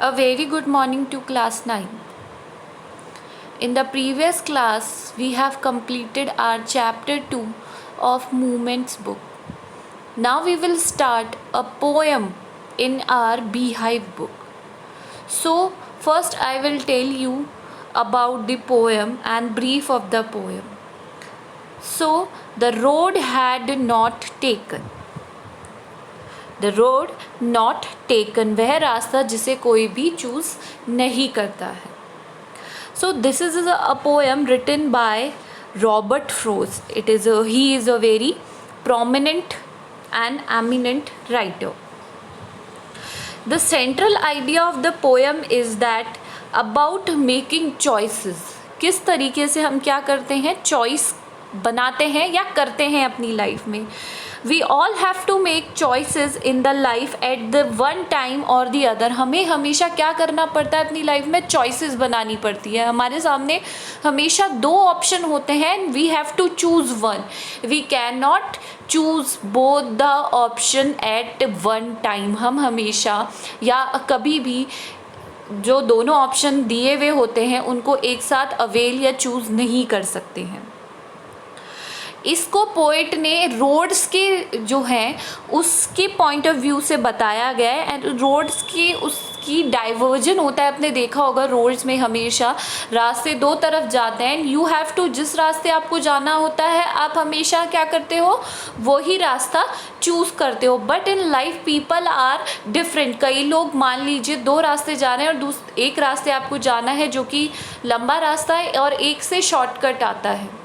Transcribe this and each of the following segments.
A very good morning to class 9. In the previous class, we have completed our chapter 2 of Movements book. Now we will start a poem in our Beehive book. So, first I will tell you about the poem and brief of the poem. So, the road had not taken. The road not taken, वह रास्ता जिसे कोई भी choose नहीं करता है. So this is a poem written by Robert Frost. He is a very prominent and eminent writer. The central idea of the poem is that about making choices. किस तरीके से हम क्या करते हैं, चॉइस बनाते हैं या करते हैं अपनी लाइफ में. We all have to make choices in the life at the one time और द अदर. हमें हमेशा क्या करना पड़ता है अपनी लाइफ में, चॉइसेस बनानी पड़ती है. हमारे सामने हमेशा दो ऑप्शन होते हैं. We have to choose one. We can not choose both the option at one time. हम हमेशा या कभी भी जो दोनों ऑप्शन दिए हुए होते हैं उनको एक साथ अवेल या चूज़ नहीं कर सकते हैं. इसको पोइट ने रोड्स के जो हैं उसके पॉइंट ऑफ व्यू से बताया गया है. एंड रोड्स की उसकी डाइवर्जन होता है. आपने देखा होगा रोड्स में हमेशा रास्ते दो तरफ जाते हैं. यू हैव टू, जिस रास्ते आपको जाना होता है आप हमेशा क्या करते हो, वही रास्ता चूज़ करते हो. But in life people are different. कई लोग मान लीजिए दो रास्ते जा रहे हैं और एक रास्ते आपको जाना है जो कि लंबा रास्ता है और एक से शॉर्टकट आता है.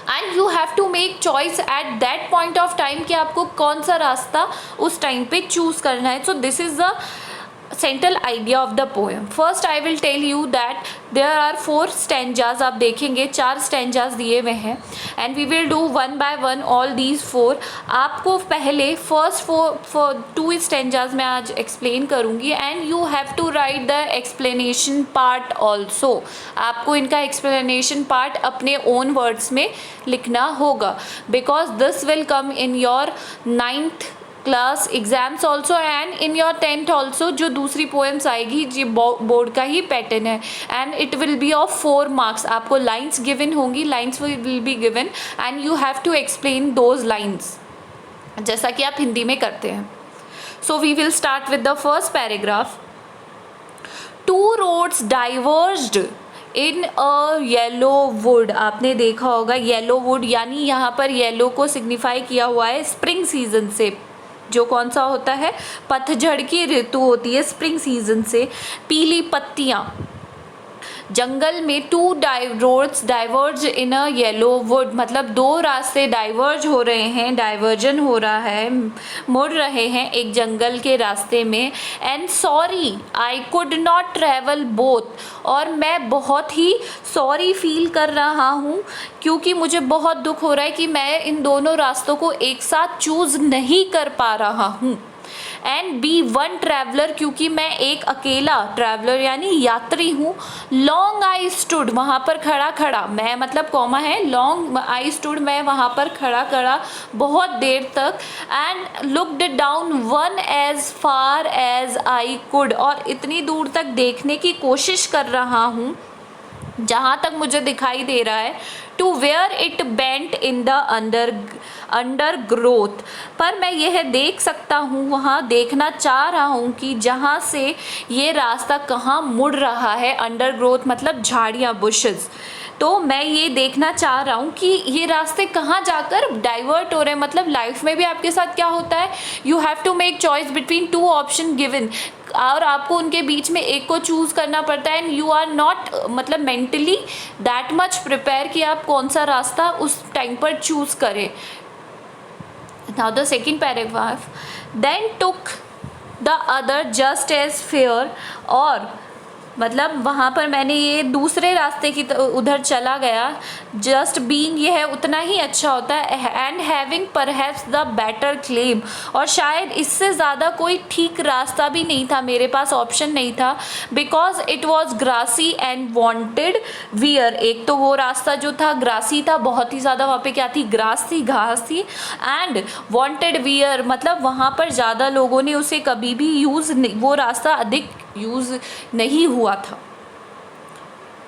And you have to make choice at that point of time कि आपको कौन सा रास्ता उस टाइम पे चूज़ करना है. So this is the central idea of the poem. First I will tell you that there are 4 stanzas. आप देखेंगे 4 स्टैंजाज दिए हुए हैं and we will do one by one all these 4. आपको पहले फर्स्ट 2 स्टैंजाज मैं आज एक्सप्लेन करूँगी and you have to write the explanation part also. आपको इनका एक्सप्लेनेशन पार्ट अपने ओन वर्ड्स में लिखना होगा because this will come in your 9th class exams also and in your 10th also. जो दूसरी पोएम्स आएगी ये बोर्ड का ही पैटर्न है and it will be of 4 marks. आपको लाइन्स गिवन होंगी, lines will be given and you have to explain those lines जैसा कि आप हिंदी में करते हैं. So we will start with the first paragraph. 2 roads diverged in a yellow wood. आपने देखा होगा येलो वुड यानी यहाँ पर येलो को सिग्निफाई किया हुआ है स्प्रिंग सीजन से, जो कौन सा होता है, पतझड़ की ऋतु होती है स्प्रिंग सीजन से. पीली पत्तियाँ. जंगल में 2 roads diverge in a yellow would मतलब 2 रास्ते डाइवर्ज हो रहे हैं, डाइवर्जन हो रहा है, मुड़ रहे हैं एक जंगल के रास्ते में. And sorry I could not travel both. और मैं बहुत ही सॉरी फील कर रहा हूँ क्योंकि मुझे बहुत दुख हो रहा है कि मैं इन दोनों रास्तों को एक साथ चूज़ नहीं कर पा रहा हूँ. एंड बी वन ट्रैवलर क्योंकि मैं एक अकेला ट्रैवलर यानी यात्री हूँ. लॉन्ग आई स्टूड वहाँ पर खड़ा मैं मतलब कॉमा है, लॉन्ग आई स्टूड मैं वहाँ पर खड़ा बहुत देर तक. And looked down one as far as I could और इतनी दूर तक देखने की कोशिश कर रहा हूँ जहाँ तक मुझे दिखाई दे रहा है. To where it bent in the undergrowth पर मैं यह देख सकता हूँ, वहाँ देखना चाह रहा हूँ कि जहाँ से ये रास्ता कहाँ मुड़ रहा है. अंडर ग्रोथ मतलब झाड़ियाँ, बुशेस. तो मैं ये देखना चाह रहा हूँ कि ये रास्ते कहाँ जाकर डाइवर्ट हो रहे हैं. मतलब लाइफ में भी आपके साथ क्या होता है, you have to make choice between 2 option given और आपको उनके बीच में एक को चूज़ करना पड़ता है. एंड यू आर नॉट मतलब मेंटली दैट मच प्रिपेयर कि आप कौन सा रास्ता उस टाइम पर चूज़ करें. Now the second paragraph. Then took the other just as fair और मतलब वहाँ पर मैंने ये दूसरे रास्ते की उधर चला गया. जस्ट बीइंग ये है उतना ही अच्छा होता है. And having perhaps the better claim और शायद इससे ज़्यादा कोई ठीक रास्ता भी नहीं था, मेरे पास ऑप्शन नहीं था. Because it was grassy and wanted wear. एक तो वो रास्ता जो था ग्रासी था, बहुत ही ज़्यादा वहाँ पे क्या थी, ग्रास थी, घास थी. एंड वॉन्टेड वियर मतलब वहाँ पर ज़्यादा लोगों ने उसे कभी भी वो रास्ता अधिक यूज़ नहीं हुआ था.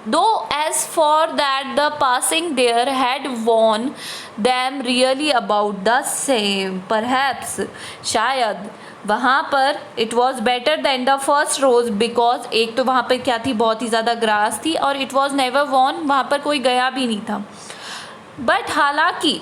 Though as for that the passing there had warned them really about the same, perhaps शायद वहाँ पर it was better than the first rose because एक तो वहाँ पर क्या थी, बहुत ही ज़्यादा ग्रास थी, और it was never worn, वहाँ पर कोई गया भी नहीं था. But हालांकि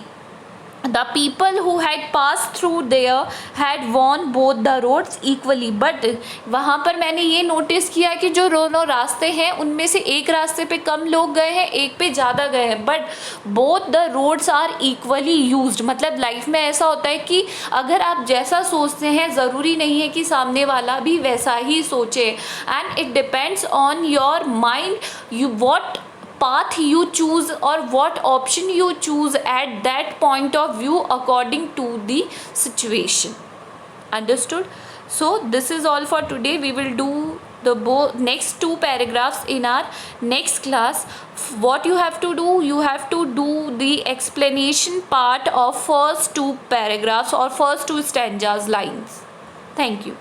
the people who had passed through there had worn both the roads equally, but वहाँ पर मैंने ये नोटिस किया कि जो दोनों रास्ते हैं उनमें से एक रास्ते पे कम लोग गए हैं, एक पे ज़्यादा गए हैं, but both the roads are equally used. मतलब लाइफ में ऐसा होता है कि अगर आप जैसा सोचते हैं ज़रूरी नहीं है कि सामने वाला भी वैसा ही सोचे, and it depends on your mind, you what path you choose or what option you choose at that point of view according to the situation. Understood? So this is all for today. We will do the next two paragraphs in our next class. What you have to do, you have to do the explanation part of first two paragraphs or first two stanzas lines. Thank you.